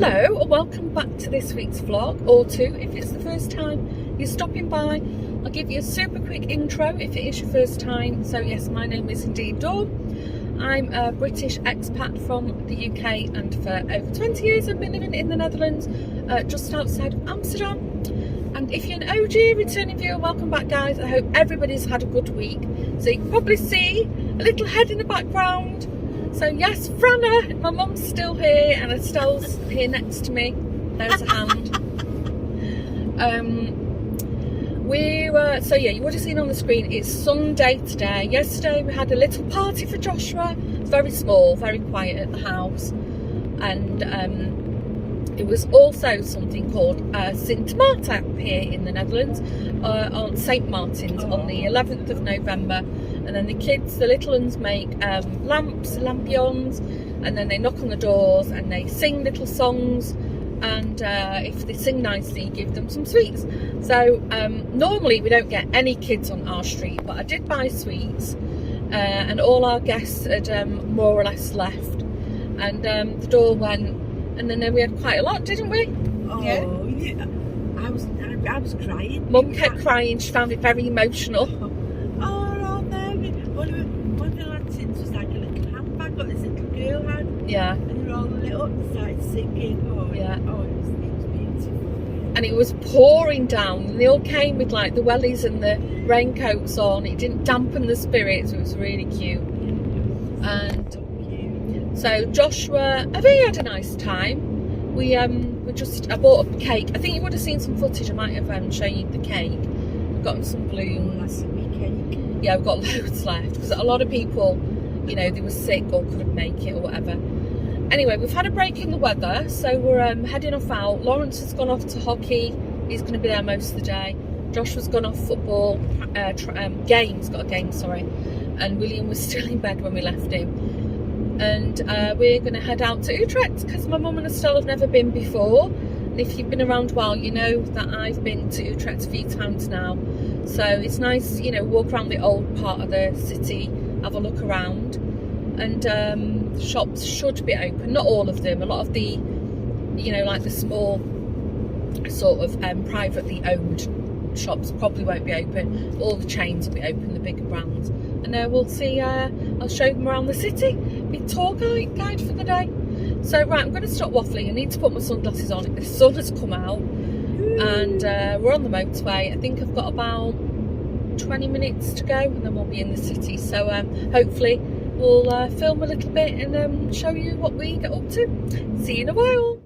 Hello and welcome back to this week's vlog, or two if it's the first time you're stopping by. I'll give you a super quick intro if it is your first time. So yes, my name is indeed Dawn. I'm a British expat from the UK, and for over 20 years I've been living in the Netherlands, just outside of Amsterdam. And if you're an OG returning viewer, welcome back guys. I hope everybody's had a good week. So you can probably see a little head in the background. So yes, Franna, my mum's still here and Estelle's here next to me. There's a hand. So yeah, you would have seen on the screen, it's Sunday today. Yesterday we had a little party for Joshua. It's very small, very quiet at the house. And it was also something called Sint Maarten here in the Netherlands, on St. Martin's on the 11th of November. And then the kids, the little ones, make lamps, lampions, and then they knock on the doors and they sing little songs. And if they sing nicely, you give them some sweets. So normally we don't get any kids on our street, but I did buy sweets, and all our guests had more or less left. And the door went, and then we had quite a lot, didn't we? Oh, yeah. I was crying. Mum kept crying. She found it very emotional. One of the lanterns was like a little handbag that this little girl had. Yeah. And they were all lit up and started singing. Oh, yeah. Oh, it was beautiful. And it was pouring down. And they all came with like the wellies and the raincoats on. It didn't dampen the spirits. It was really cute. And so Joshua, I think he had a nice time. I bought a cake. I think you would have seen some footage. I might have shown you the cake. We've got some balloons. Yeah, we've got loads left because a lot of people, you know, they were sick or couldn't make it or whatever. Anyway, we've had a break in the weather, so we're heading off out. Lawrence has gone off to hockey. He's going to be there most of the day. Joshua's gone off football games, got a game, sorry. And William was still in bed when we left him. And we're going to head out to Utrecht because my mum and Estelle have never been before. And if you've been around a while, you know that I've been to Utrecht a few times now. So it's nice, you know, walk around the old part of the city, have a look around. And shops should be open, not all of them. A lot of the, you know, like the small sort of privately owned shops probably won't be open. All the chains will be open, the bigger brands. And we'll see, I'll show them around the city, be tour guide for the day. So right, I'm going to stop waffling. I need to put my sunglasses on. The sun has come out and we're on the motorway. I think I've got about 20 minutes to go and then we'll be in the city. So hopefully we'll film a little bit and show you what we get up to. See you in a while.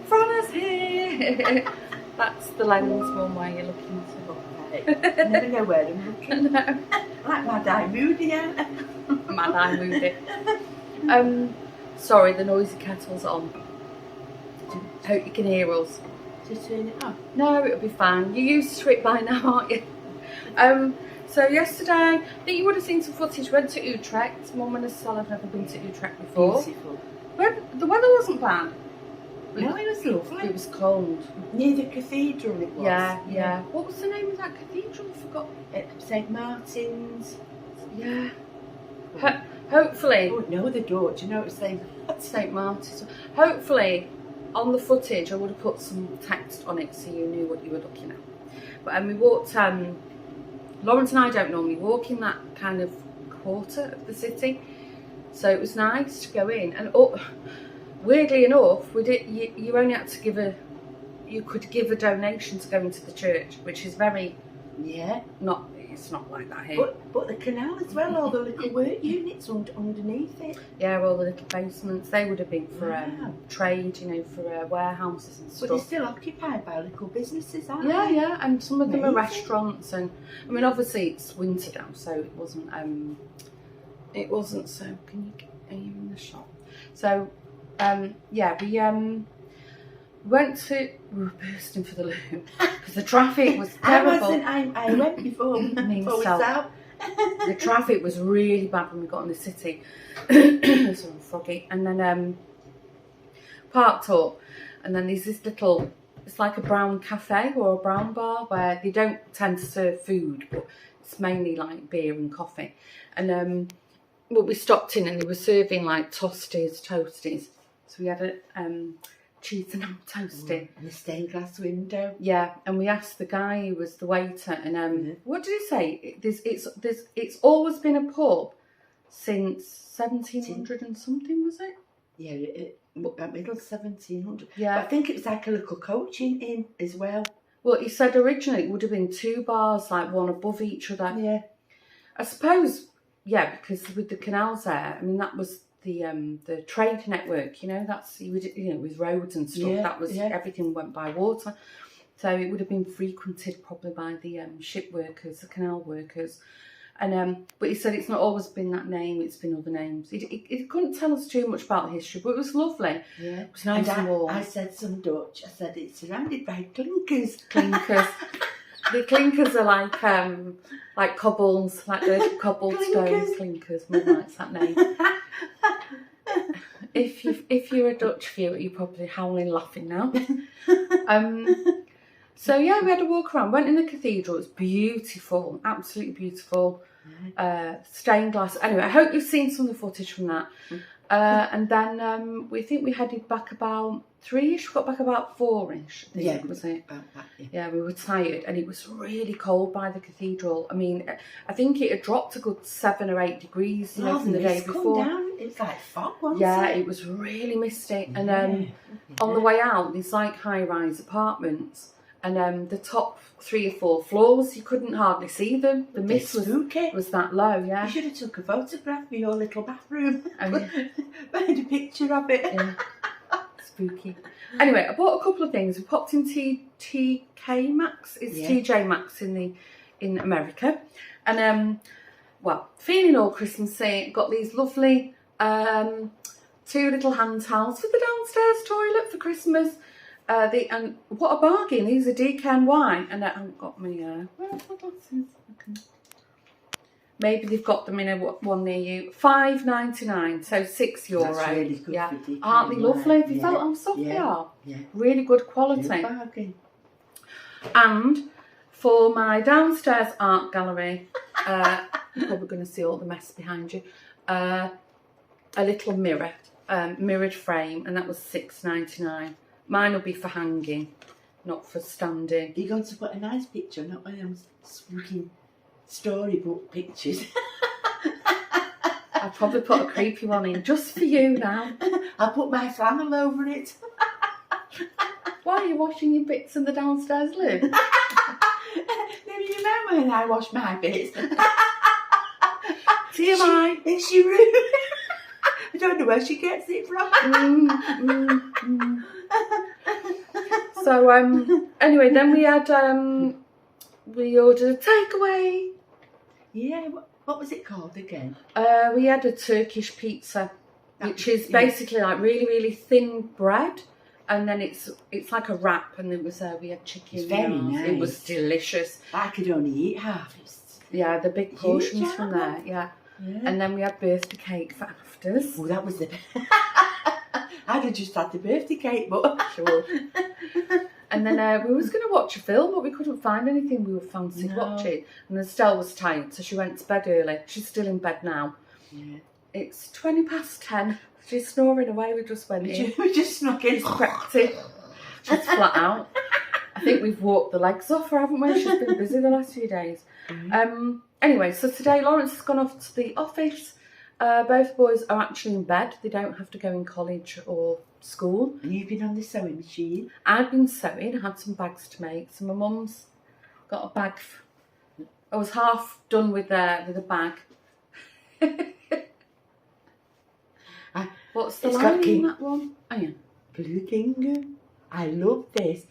Franna's here. That's the lens, Mum, where you're looking I never know where I'm looking. to. Like my Eye Moody, yeah. Mad eye moved it. Sorry, the noisy kettle's on. Hope you can hear us. To turn it off. No, it'll be fine. You're used to it by now, aren't you? So yesterday, I think you would have seen some footage. Went to Utrecht. Mum and Estelle have never been to Utrecht before. Beautiful. But the weather wasn't bad. No, it was lovely. It was cold. Near the cathedral it was. Yeah. What was the name of that cathedral? I forgot. St Martin's. Yeah. Hopefully. Oh no, the door. Do you know what I'm saying? St Martin's. Hopefully, on the footage, I would have put some text on it so you knew what you were looking at. But we walked. Lawrence and I don't normally walk in that kind of quarter of the city, so it was nice to go in. And weirdly enough, we did. You only had to you could give a donation to go into the church, which is very it's not like that here. But the canal as well, all the little work units underneath it. Yeah, all the little basements, they would have been for trade, for warehouses and stuff. But they're still occupied by little businesses, aren't they? Yeah, and some of them are restaurants, and I mean obviously it's winter now, so it wasn't so are you in the shop? So we were bursting for the loo because the traffic was terrible. I went before myself. The traffic was really bad when we got in the city. So I'm froggy. And then parked up, and then there's this little, it's like a brown cafe or a brown bar where they don't tend to serve food, but it's mainly like beer and coffee. And but we stopped in and they were serving like toasties. So we had a cheese and ham toasty. And a stained glass window. Yeah, and we asked the guy who was the waiter, and what did he say? It's always been a pub since 1700 and something, was it? Yeah, middle 1700. Yeah, but I think it was like a little coaching inn as well. Well, he said originally it would have been two bars, like one above each other. Yeah, I suppose. Yeah, because with the canals there, I mean that was the trade network, that's with roads and stuff. That was everything went by water, so it would have been frequented probably by the ship workers, the canal workers, and but he said it's not always been that name; it's been other names. He couldn't tell us too much about the history, but it was lovely. Yeah, it was nice and warm. I said some Dutch. I said it's surrounded by clinkers. The clinkers are like cobbles, like the cobblestones. Clinkers. Mum likes that name. If you're a Dutch viewer, you're probably howling laughing now. So yeah, we had a walk around. Went in the cathedral. It was beautiful, absolutely beautiful. Stained glass. Anyway, I hope you've seen some of the footage from that. And then we think we headed back about 3ish. We got back about 4ish. I think was it? About that, yeah, we were tired, and it was really cold by the cathedral. I mean, I think it had dropped a good 7 or 8 degrees, from the day before. Down. It's like fog, wasn't it? Yeah, it was really misty. And on the way out, there's like high-rise apartments, and the top 3 or 4 floors, you couldn't hardly see them. The mist was that low. Yeah, you should have took a photograph of your little bathroom. Yeah. Made a picture of it. Yeah. Spooky. Anyway, I bought a couple of things. We popped in TK Maxx. It's TJ Maxx in America, and feeling all Christmassy. Got these lovely 2 little hand towels for the downstairs toilet for Christmas. And what a bargain! These are DKNY, and I haven't got my where's my glasses? Maybe they've got them in a one near you. $5.99, so €6. That's really good. Yeah, for aren't they lovely? Have you felt how soft they are? Yeah, really good quality. Good bargain. And for my downstairs art gallery, you're probably going to see all the mess behind you. A little mirror, mirrored frame, and that was $6.99. Mine will be for hanging, not for standing. You're going to put a nice picture, not one of them spooky storybook pictures. I'll probably put a creepy one in just for you now. I'll put my flannel over it. Why are you washing your bits in the downstairs loo? Do you remember when I wash my bits? TMI. It's your room. I don't know where she gets it from. So anyway, then we had we ordered a takeaway. Yeah, what was it called again? We had a Turkish pizza, which is basically like really, really thin bread, and then it's like a wrap, and it was we had chicken. It's very nice. It was delicious. I could only eat half. Yeah, the big portions from there. Yeah. And then we had birthday cake for afters. Oh, that was the. I'd have just had the birthday cake, but sure. And then we was going to watch a film, but we couldn't find anything we were fancied watching. And Estelle was tired, so she went to bed early. She's still in bed now. Yeah. It's 10:20. She's snoring away. We just went in. We just snuck in. Crept in. She's flat out. I think we've walked the legs off her, haven't we? She's been busy the last few days. Anyway, so today Lawrence has gone off to the office. Both boys are actually in bed. They don't have to go in college or school. And you've been on the sewing machine? I've been sewing. I had some bags to make. So my mum's got a bag. I was half done with a bag. What's the line in that one? Oh yeah. Blue finger. I love this.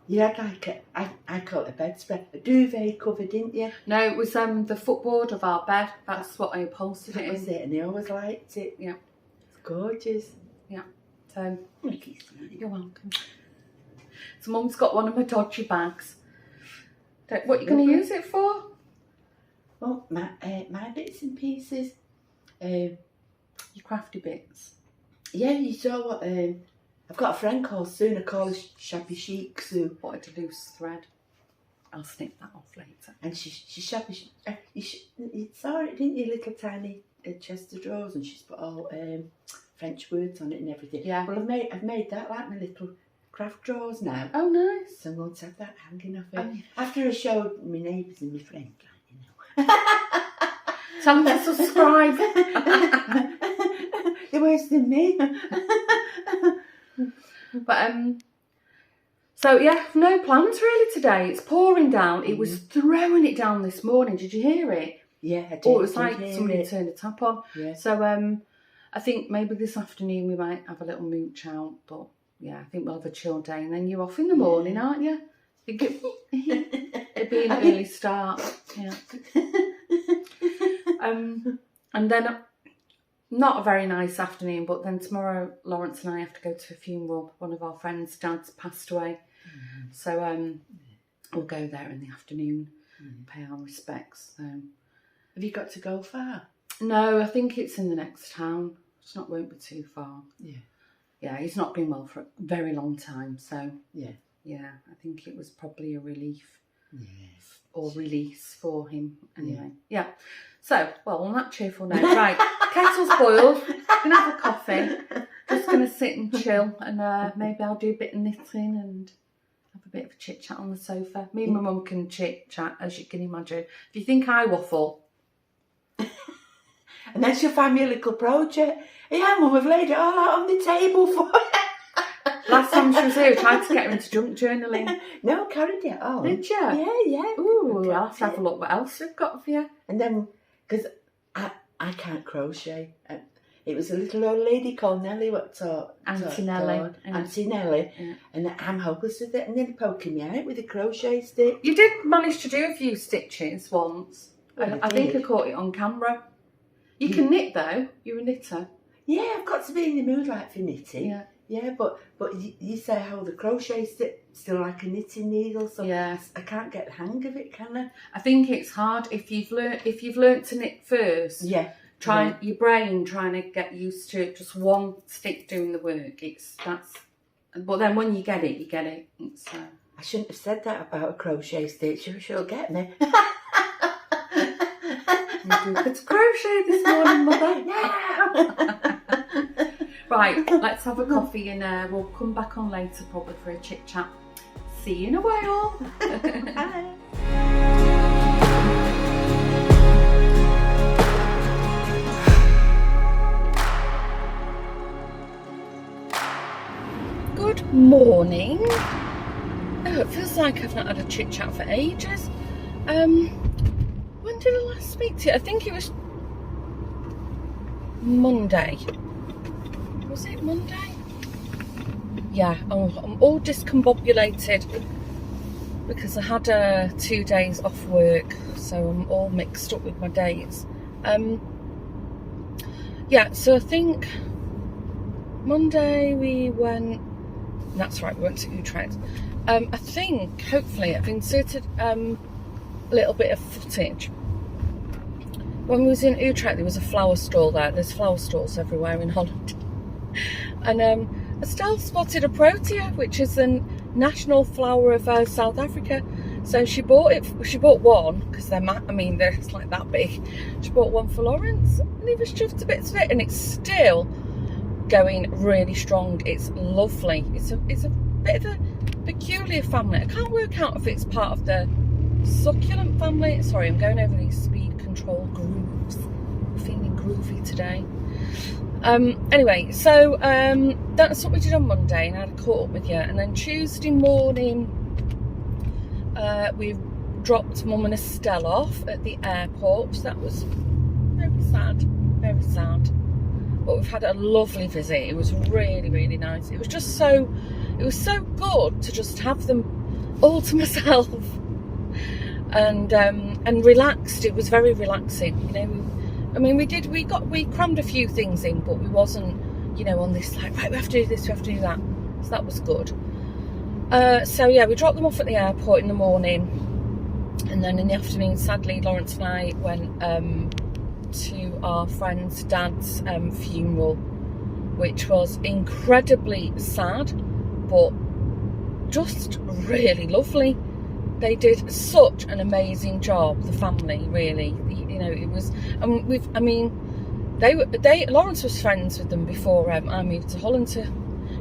You had like I call it a bedspread, a duvet cover, didn't you? No, it was the footboard of our bed. That's what I upholstered it in. That was it, and I always liked it. Yeah. It's gorgeous. Yeah. So, you're welcome. So Mum's got one of my dodgy bags. What are you going to use it for? Well, my bits and pieces. Your crafty bits. Yeah, you saw what... I've got a friend called Sue, I call her Shabby Chic Sue. Wanted a loose thread. I'll snip that off later. And she's shabby. You saw it, didn't you? Little tiny chest of drawers, and she's put all French words on it and everything. Yeah. Well, I've made that like my little craft drawers now. Oh, nice. So I'm going to have that hanging off it. After I showed my neighbours and my friends, like, you know. Tell them to subscribe. They're worse than me. But so yeah, no plans really today. It's pouring down. It was throwing it down this morning. Did you hear it? Yeah, I did. Oh, it was like somebody turned the tap on. Yeah. So I think maybe this afternoon we might have a little mooch out. But yeah, I think we'll have a chill day, and then you're off in the morning, aren't you? It'd be an early start. Yeah. And then. Not a very nice afternoon, but then tomorrow Lawrence and I have to go to a funeral. One of our friends' dad's passed away. So we'll go there in the afternoon, pay our respects. So. Have you got to go far? No, I think it's in the next town. Won't be too far. Yeah. Yeah, he's not been well for a very long time. So yeah, I think it was probably a relief. Yes. Or release for him. Anyway, yeah. So, well, on that cheerful note, right, kettle's boiled, gonna have a coffee, just gonna sit and chill, and maybe I'll do a bit of knitting and have a bit of a chit chat on the sofa. Me and my mum can chit chat, as you can imagine. If you think I waffle, and then she'll find me a little project. Yeah, Mum, I've laid it all out on the table for you. Last time she was here, I tried to get her into junk journaling. No, carried it on. Did you? Yeah. Ooh, I'll have to have a look what else we've got for you. And then, because I can't crochet. It was a little old lady called Nellie what taught Auntie Nellie. Auntie Nellie. Yeah. And I'm hopeless with it. And then poking me out with a crochet stick. You did manage to do a few stitches once. Well, I think I caught it on camera. You can knit though. You're a knitter. Yeah, I've got to be in the mood like for knitting. Yeah. Yeah, but you say how the crochet still like a knitting needle, so yes. I can't get the hang of it, can I? I think it's hard if you've learnt to knit first. Yeah. Your brain trying to get used to just one stick doing the work. But then when you get it, you get it. I shouldn't have said that about a crochet stitch. She'll get me. It's crochet this morning, Mother. Yeah. Right, let's have a coffee and we'll come back on later probably for a chit chat. See you in a while. Bye. Good morning. Oh, it feels like I've not had a chit chat for ages. When did I last speak to you? I think it was Monday. Was it Monday? yeah, I'm all discombobulated because I had 2 days off work, so I'm all mixed up with my days. Yeah, so I think Monday we went, that's right, we went to Utrecht. I think, hopefully, I've inserted a little bit of footage. When we was in Utrecht, there was a flower stall there. There's flower stalls everywhere in Holland. And Estelle spotted a protea, which is the national flower of South Africa. So she bought it. She bought one because they're like that big. She bought one for Lawrence, and he was chuffed to bits of it. And it's still going really strong. It's lovely. It's a bit of a peculiar family. I can't work out if it's part of the succulent family. Sorry, I'm going over these speed control grooves. I'm feeling groovy today. Anyway, so that's what we did on Monday, and I had caught up with you. And then Tuesday morning, we dropped Mum and Estelle off at the airport. So that was very sad, very sad. But we've had a lovely visit. It was really, really nice. It was just so good to just have them all to myself and relaxed. It was very relaxing, you know. I mean, we crammed a few things in, but we wasn't, you know, on this like, right, we have to do this, we have to do that. So that was good. So yeah, we dropped them off at the airport in the morning, and then in the afternoon, sadly, Lawrence and I went to our friend's dad's funeral, which was incredibly sad, but just really lovely. They did such an amazing job, the family, really. You know, it was, Lawrence was friends with them before I moved to Holland.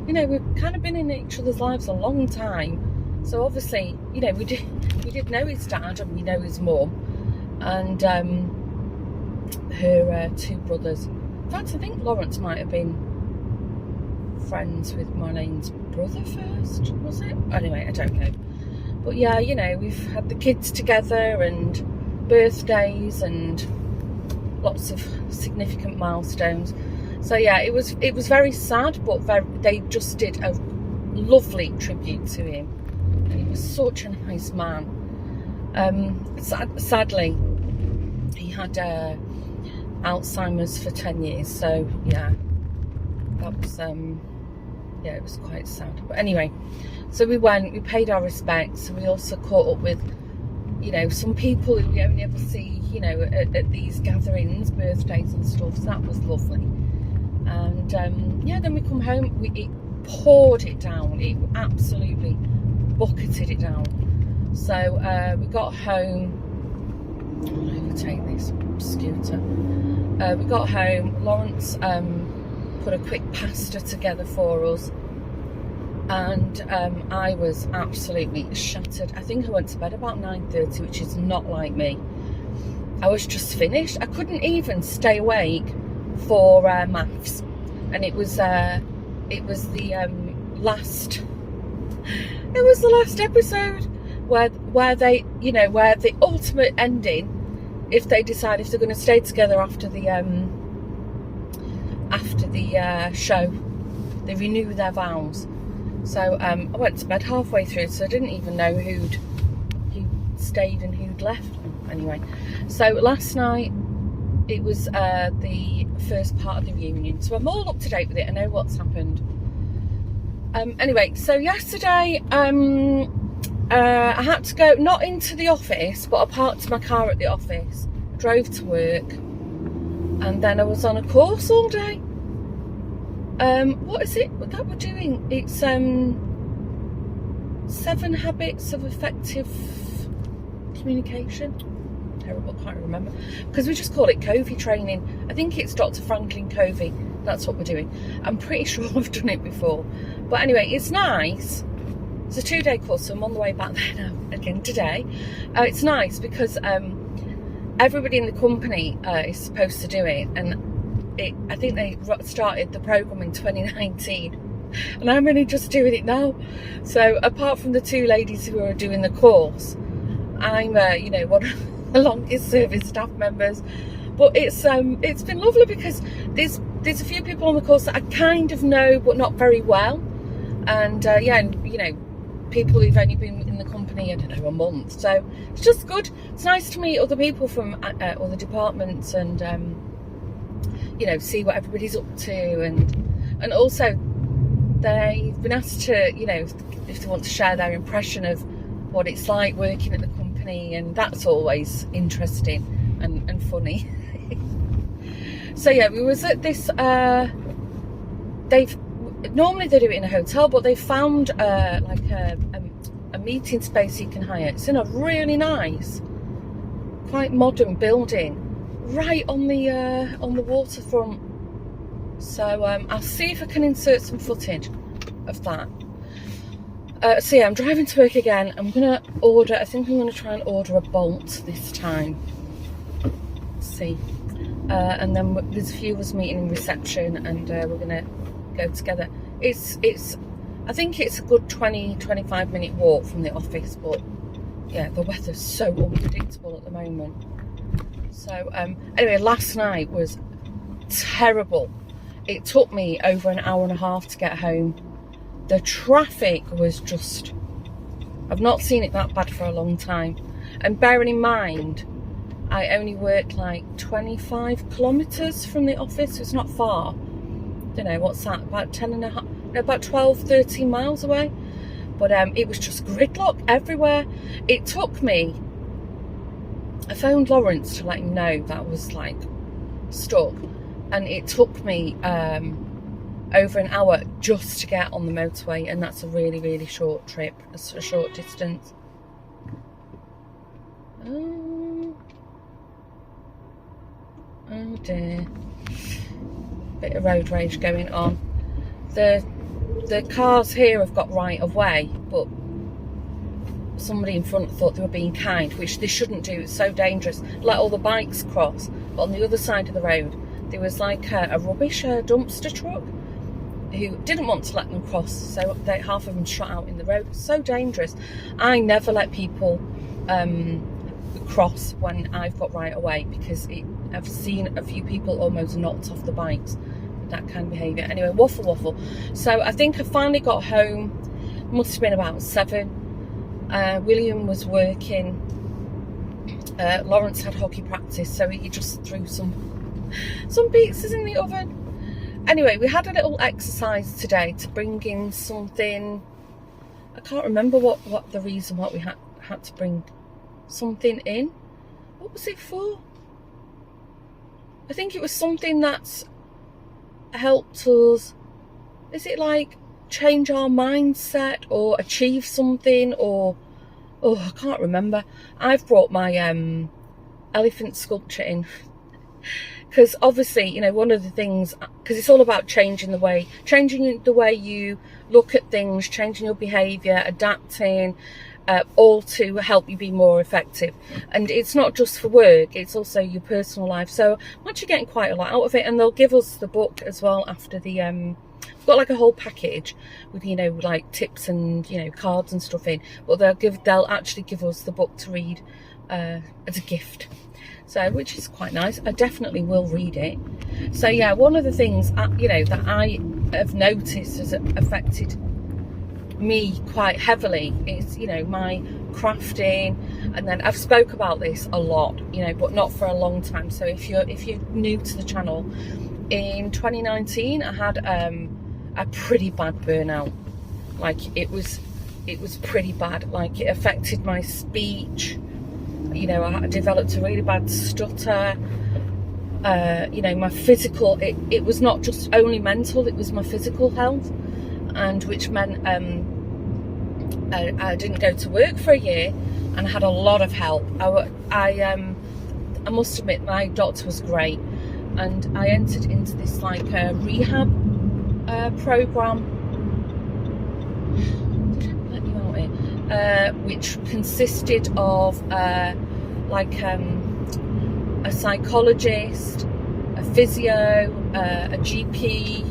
You know, we've kind of been in each other's lives a long time. So obviously, you know, we did know his dad, and we know his mum, and her two brothers. In fact, I think Lawrence might have been friends with Marlene's brother first, was it? Anyway, I don't know. But yeah, you know, we've had the kids together and birthdays and lots of significant milestones. So yeah, it was very sad, but they just did a lovely tribute to him, and he was such a nice man. Sadly, he had Alzheimer's for 10 years, so yeah, that was yeah, it was quite sad. But anyway, so we paid our respects, and we also caught up with, you know, some people who we only ever see, you know, at these gatherings, birthdays and stuff. So that was lovely. And yeah, then we come home. It poured it down. It absolutely bucketed it down. So we got home. I'll overtake this scooter. We got home. Lawrence put a quick pasta together for us, and I was absolutely shattered. I think I went to bed about 9:30, which is not like me. I was just finished. I couldn't even stay awake for maths, and it was the last episode where they, you know, where the ultimate ending, if they decide if they're going to stay together after the show, they renew their vows. So I went to bed halfway through, so I didn't even know who stayed and who'd left. Anyway, so last night it was the first part of the reunion, so I'm all up to date with it. I know what's happened. Anyway, so yesterday I had to go, not into the office, but I parked my car at the office, drove to work, and then I was on a course all day. What is it that we're doing? It's 7 Habits of Effective Communication. Terrible, can't remember, because we just call it Covey training. I think it's Dr. Franklin Covey. That's what we're doing. I'm pretty sure I've done it before, but anyway, it's nice. It's a 2-day course, so I'm on the way back there now again today. It's nice because everybody in the company is supposed to do it, and I think they started the program in 2019, and I'm only just doing it now. So apart from the 2 ladies who are doing the course, I'm you know, one of the longest serving staff members. But it's been lovely because there's a few people on the course that I kind of know but not very well, and yeah, and, you know, people who've only been in the company, I don't know, a month. So it's just good. It's nice to meet other people from other departments, and you know, see what everybody's up to, and also they've been asked to, you know, if they want to share their impression of what it's like working at the company, and that's always interesting and funny. So yeah, we was at this, normally they do it in a hotel, but they found like a meeting space you can hire. It's in a really nice, quite modern building, right on the waterfront. So I'll see if I can insert some footage of that. So yeah, I'm driving to work again. I'm gonna order, I think I'm gonna try and order a Bolt this time. Let's see. And then there's a few of us meeting in reception, and we're gonna go together. I think it's a good 20-25 minute walk from the office, but yeah, the weather's so unpredictable at the moment. So anyway, last night was terrible. It took me over an hour and a half to get home. The traffic was just, I've not seen it that bad for a long time. And bearing in mind, I only work like 25 kilometres from the office, so it's not far. Don't know, what's that, about 12, 13 miles away. But it was just gridlock everywhere. It took me, I phoned Lawrence to let him know that I was like stuck, and it took me over an hour just to get on the motorway, and that's a really, really short trip, a short distance. Oh dear. Bit of road rage going on. The cars here have got right of way, but somebody in front thought they were being kind, which they shouldn't do. It's so dangerous. Let all the bikes cross. But on the other side of the road, there was like a rubbish dumpster truck who didn't want to let them cross, so half of them shot out in the road. So dangerous. I never let people cross when I've got right of way, because I've seen a few people almost knocked off the bikes with that kind of behaviour. Anyway, waffle. So I think I finally got home. Must have been about 7. William was working. Lawrence had hockey practice, so he just threw some pizzas in the oven. Anyway, we had a little exercise today to bring in something. I can't remember what the reason what we had to bring something in. What was it for? I think it was something that's helped us. Is it like change our mindset or achieve something, or I can't remember. I've brought my elephant sculpture in, because obviously, you know, one of the things, because it's all about changing the way you look at things, changing your behaviour, adapting, all to help you be more effective. And it's not just for work, it's also your personal life. So I'm actually getting quite a lot out of it, and they'll give us the book as well after the we've got like a whole package with, you know, like tips and, you know, cards and stuff in, but they'll actually give us the book to read as a gift, so which is quite nice. I definitely will read it. So yeah, one of the things you know, that I have noticed has affected me quite heavily is, you know, my crafting. And then I've spoke about this a lot, you know, but not for a long time. So if you're new to the channel, in 2019 I had a pretty bad burnout. Like it was pretty bad. Like it affected my speech. You know, I developed a really bad stutter. You know, my physical, it was not just only mental, it was my physical health, and which meant I didn't go to work for a year, and I had a lot of help. I must admit, my doctor was great, and I entered into this like rehab program, which consisted of like a psychologist, a physio, a GP,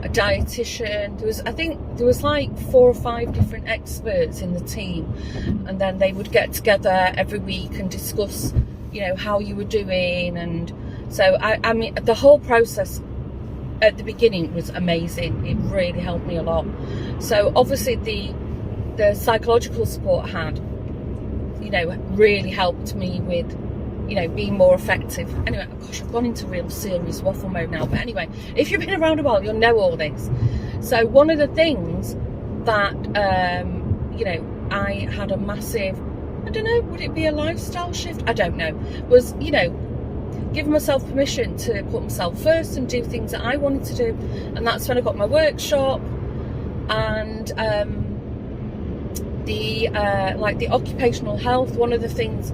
a dietitian. I think there was like 4 or 5 different experts in the team, and then they would get together every week and discuss, you know, how you were doing. And so I mean, the whole process at the beginning was amazing. It really helped me a lot. So obviously the psychological support I had, you know, really helped me with, you know, being more effective. Anyway, gosh, I've gone into real serious waffle mode now. But anyway, if you've been around a while, you'll know all this. So one of the things that, you know, I had a massive, I don't know, would it be a lifestyle shift? I don't know. Was, you know, giving myself permission to put myself first and do things that I wanted to do. And that's when I got my workshop and like the occupational health. One of the things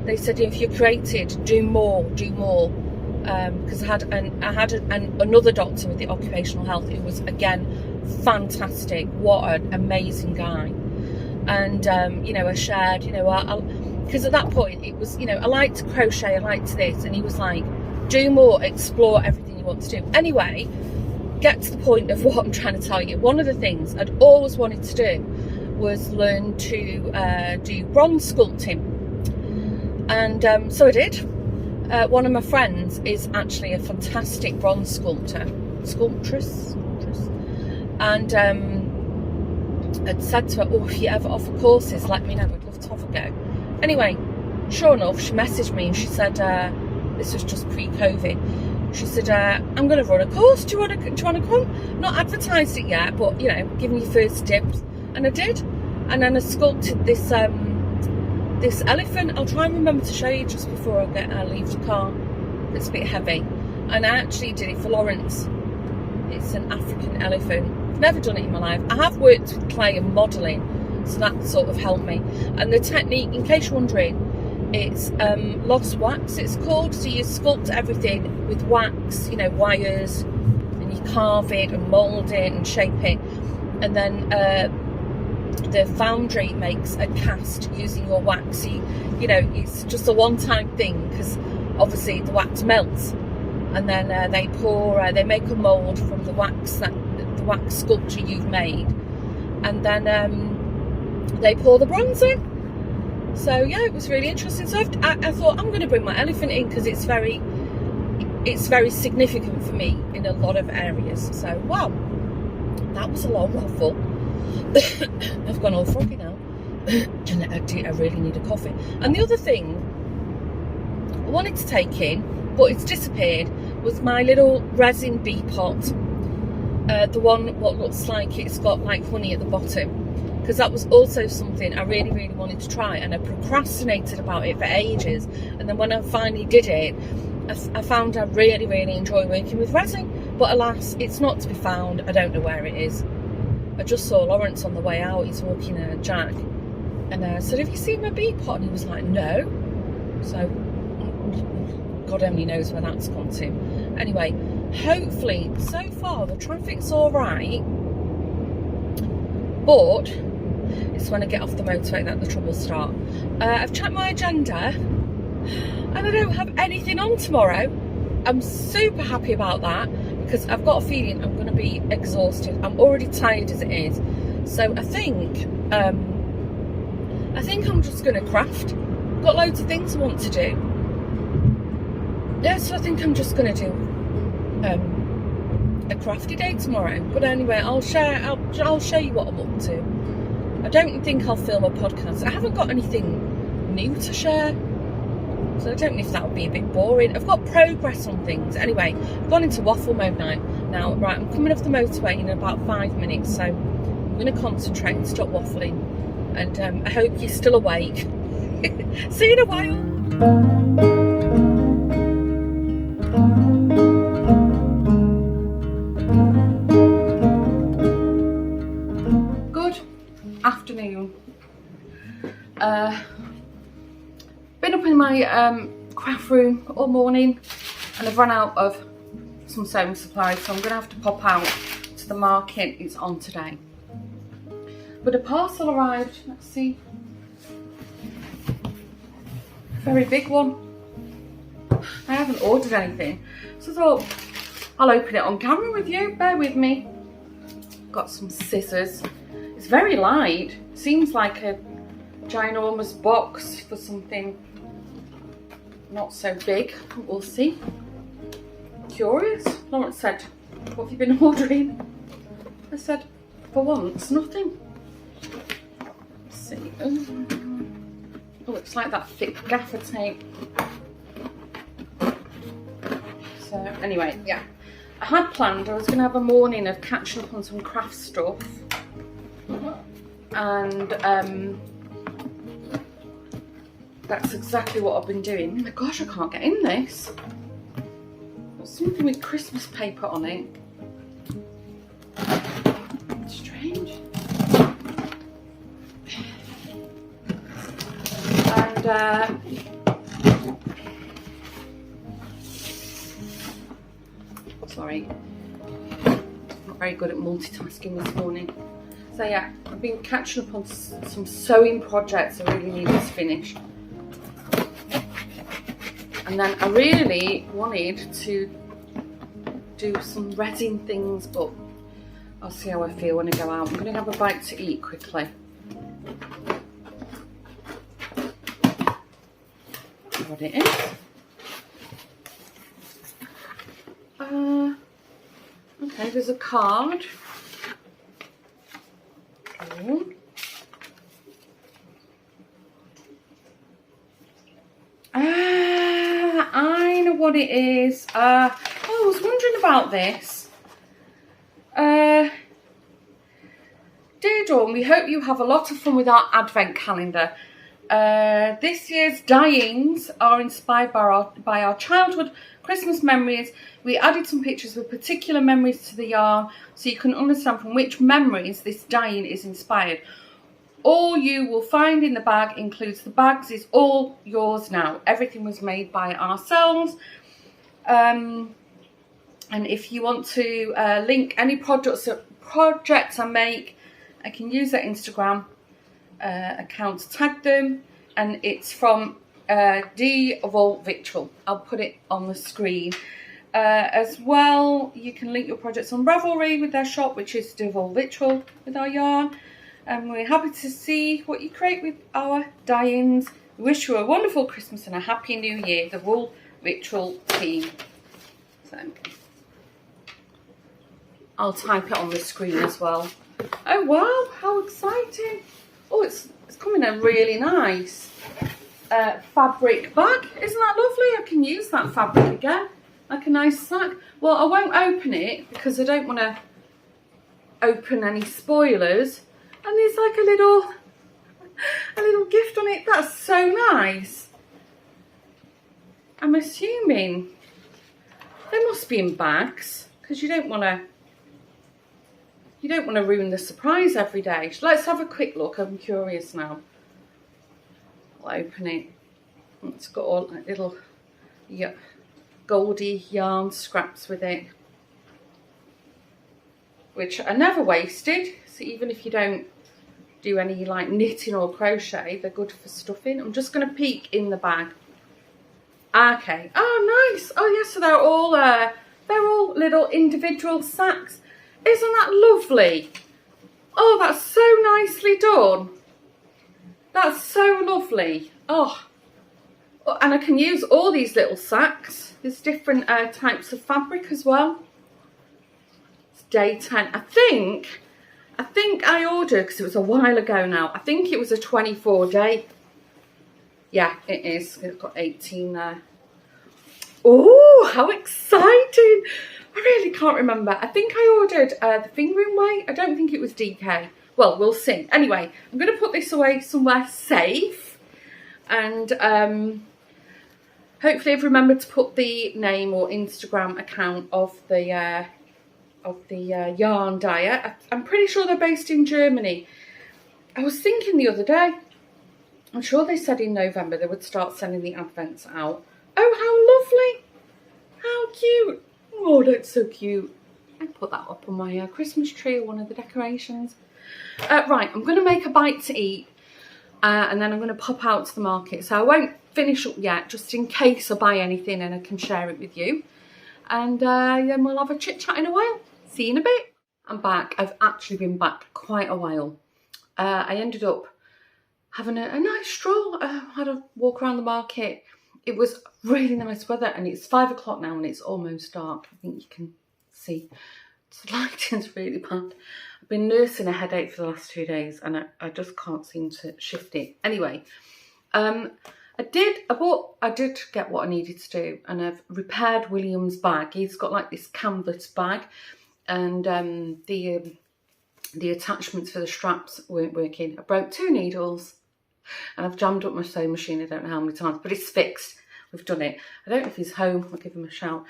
they said, if you're creative, do more. Because I had another doctor with the occupational health. It was, again, fantastic. What an amazing guy. And you know, I shared, you know, because at that point it was, you know, I liked to crochet, I liked this, and he was like, do more, explore everything you want to do. Anyway, get to the point of what I'm trying to tell you. One of the things I'd always wanted to do was learn to do bronze sculpting, and so I did. One of my friends is actually a fantastic bronze sculptress, and I'd said to her, oh, if you ever offer courses, let me know, I'd love to have a go. Anyway, sure enough, she messaged me and she said, this was just pre-COVID, she said, I'm going to run a course, do you want to come? Not advertised it yet, but, you know, giving you first tips. And I did. And then I sculpted this this elephant. I'll try and remember to show you just before I leave the car. It's a bit heavy. And I actually did it for Lawrence. It's an African elephant. I've never done it in my life. I have worked with clay and modelling, so that sort of helped me. And the technique, in case you're wondering, it's lost wax, it's called. So you sculpt everything with wax, you know, wires, and you carve it and mould it and shape it. And then the foundry makes a cast using your wax. You know, it's just a one-time thing, because obviously the wax melts, and then they make a mould from the wax sculpture you've made, and then they pour the bronze in. So yeah, it was really interesting. So I thought, I'm going to bring my elephant in, because it's very significant for me in a lot of areas. So wow, that was a long waffle. I've gone all froggy now. And I really need a coffee. And the other thing I wanted to take in, but it's disappeared, was my little resin bee pot. The one what looks like it's got like honey at the bottom, because that was also something I really, really wanted to try, and I procrastinated about it for ages. And then when I finally did it, I found I really, really enjoy working with resin. But alas, it's not to be found. I don't know where it is. I just saw Lawrence on the way out. He's walking Jack, and I said, have you seen my bee pot? And he was like, no. So God only knows where that's gone to. Anyway, hopefully so far the traffic's all right, but it's when I get off the motorway that the troubles start. I've checked my agenda and I don't have anything on tomorrow. I'm super happy about that, because I've got a feeling I'm going to be exhausted. I'm already tired as it is. So I think I'm just going to craft. I've got loads of things I want to do. Yeah, so I think I'm just going to do a crafty day tomorrow. But anyway, I'll show you what I'm up to. I don't think I'll film a podcast. I haven't got anything new to share, so I don't know if that would be a bit boring. I've got progress on things. Anyway, I've gone into waffle mode now. Right, I'm coming off the motorway in about 5 minutes, so I'm going to concentrate and stop waffling. And I hope you're still awake. See you in a while. Afternoon. Been up in my craft room all morning, and I've run out of some sewing supplies, so I'm going to have to pop out to the market. It's on today. But a parcel arrived. Let's see. Very big one. I haven't ordered anything, so I thought I'll open it on camera with you. Bear with me. Got some scissors. It's very light. Seems like a ginormous box for something not so big. We'll see. Curious. Lawrence said What have you been ordering? I said, for once, nothing. Let's see. Oh, it's like that thick gaffer tape. So anyway, yeah. I had planned I was going to have a morning of catching up on some craft stuff. And that's exactly what I've been doing. Oh my gosh, I can't get in this. There's something with Christmas paper on it. Strange. And sorry, not very good at multitasking this morning. So yeah, I've been catching up on some sewing projects I really needed to finish. And then I really wanted to do some resin things, but I'll see how I feel when I go out. I'm going to have a bite to eat quickly. What it is. Okay, there's a card. Oh. I know what it is. I was wondering about this. Dear Dawn, we hope you have a lot of fun with our advent calendar. This year's dyeings are inspired by our childhood Christmas memories. We added some pictures with particular memories to the yarn so you can understand from which memories this dyeing is inspired. All you will find in the bag includes the bags is all yours now. Everything was made by ourselves. And if you want to link any projects I make, I can use that Instagram account to tag them, and it's from D Vault Victual. I'll put it on the screen. As well, you can link your projects on Ravelry with their shop, which is D Vault Victual with our yarn. And we're happy to see what you create with our dye-ins. We wish you a wonderful Christmas and a happy new year, the Wool Ritual team. So I'll type it on the screen as well. Oh wow, how exciting. Oh, it's coming in a really nice fabric bag. Isn't that lovely? I can use that fabric again, like a nice sack. Well, I won't open it because I don't want to open any spoilers. And there's like a little gift on it. That's so nice. I'm assuming they must be in bags because you don't want to ruin the surprise every day. Let's have a quick look. I'm curious now. I'll open it. It's got all like little goldy yarn scraps with it, which are never wasted. So even if you don't do any like knitting or crochet, they're good for stuffing. I'm just going to peek in the bag. Okay. Oh, nice. Oh, yes. So they're all little individual sacks. Isn't that lovely? Oh, that's so nicely done. That's so lovely. Oh, and I can use all these little sacks. There's different types of fabric as well. It's day 10. I think I ordered, because it was a while ago now, I think it was a 24-day. Yeah, it is. It's got 18 there. Oh, how exciting. I really can't remember. I think I ordered the fingering weight. I don't think it was DK. Well, we'll see. Anyway, I'm going to put this away somewhere safe. And hopefully I've remembered to put the name or Instagram account of the yarn dyer. I'm pretty sure they're based in Germany. I was thinking the other day, I'm sure they said in November they would start sending the advents out. Oh, how lovely. How cute. Oh, that's so cute. I put that up on my Christmas tree or one of the decorations. Right, I'm going to make a bite to eat and then I'm going to pop out to the market. So I won't finish up yet, just in case I buy anything and I can share it with you. And then we'll have a chit chat in a while. See you in a bit. I'm back. I've actually been back quite a while. I ended up having a nice stroll. Had a walk around the market. It was really nice weather and it's 5 o'clock now and it's almost dark. I think you can see. The lighting's really bad. I've been nursing a headache for the last 2 days and I just can't seem to shift it. Anyway, I did get what I needed to do, and I've repaired William's bag. He's got like this canvas bag, and the attachments for the straps weren't working. I broke 2 needles and I've jammed up my sewing machine I don't know how many times, but it's fixed. We've done it. I don't know if he's home. I'll give him a shout.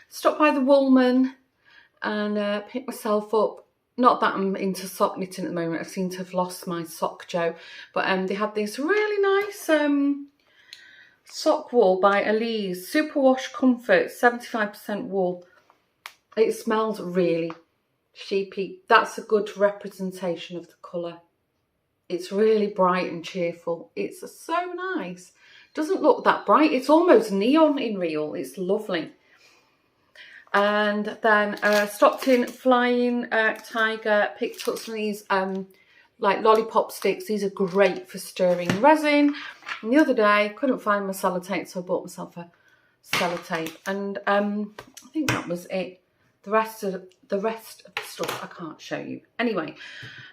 Stopped by the Woolman and picked myself up. Not that I'm into sock knitting at the moment. I seem to have lost my sock joe. But they had this really nice sock wool by Elise. Superwash Comfort, 75% wool. It smells really sheepy. That's a good representation of the colour. It's really bright and cheerful. It's so nice. Doesn't look that bright. It's almost neon in real. It's lovely. And then stopped in Flying Tiger, picked up some of these like lollipop sticks. These are great for stirring resin. And the other day, couldn't find my sellotape, so I bought myself a sellotape. And I think that was it. The rest of the stuff I can't show you. Anyway,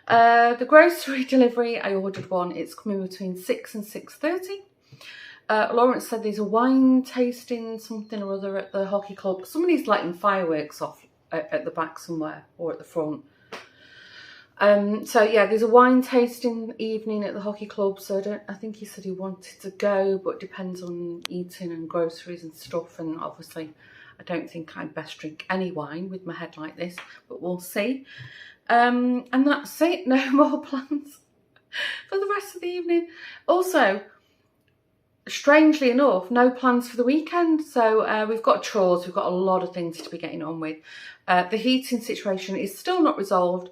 the grocery delivery, I ordered one. It's coming between 6 and 6:30. Lawrence said there's a wine tasting something or other at the hockey club. Somebody's lighting fireworks off at the back somewhere or at the front. So yeah, there's a wine tasting evening at the hockey club. So I think he said he wanted to go, but it depends on eating and groceries and stuff. And obviously, I don't think I'd best drink any wine with my head like this, but we'll see. And that's it. No more plans for the rest of the evening. Also, strangely enough, no plans for the weekend. So we've got chores. We've got a lot of things to be getting on with. The heating situation is still not resolved.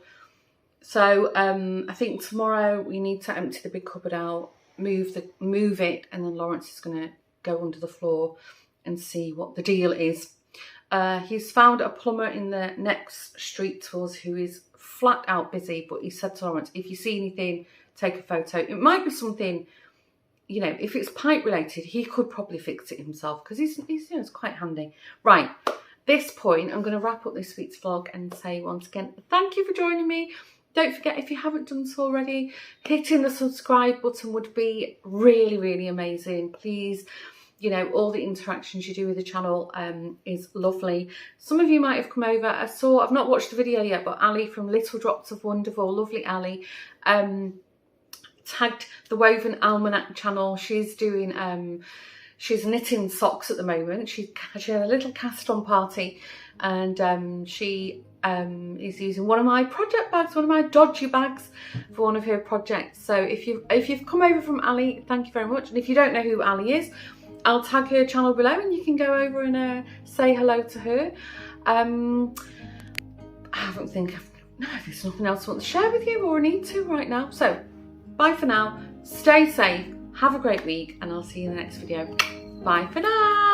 So I think tomorrow we need to empty the big cupboard out, move it, and then Lawrence is going to go under the floor and see what the deal is. He's found a plumber in the next street to us who is flat out busy, but he said to Lawrence, if you see anything, take a photo. It might be something, you know, if it's pipe related, he could probably fix it himself because he's you know, it's quite handy. Right, at this point, I'm going to wrap up this week's vlog and say once again, thank you for joining me. Don't forget, if you haven't done so already, hitting the subscribe button would be really, really amazing. Please, you know, all the interactions you do with the channel is lovely. Some of you might have come over. I've not watched the video yet, but Ali from Little Drops of Wonderful, lovely Ali, tagged the Woven Almanac channel. She's doing, she's knitting socks at the moment. She had a little cast on party, and she is using one of my project bags, one of my dodgy bags for one of her projects. So if you've come over from Ali, thank you very much. And if you don't know who Ali is, I'll tag her channel below and you can go over and say hello to her. No, there's nothing else I want to share with you or I need to right now. So bye for now, stay safe, have a great week, and I'll see you in the next video. Bye for now.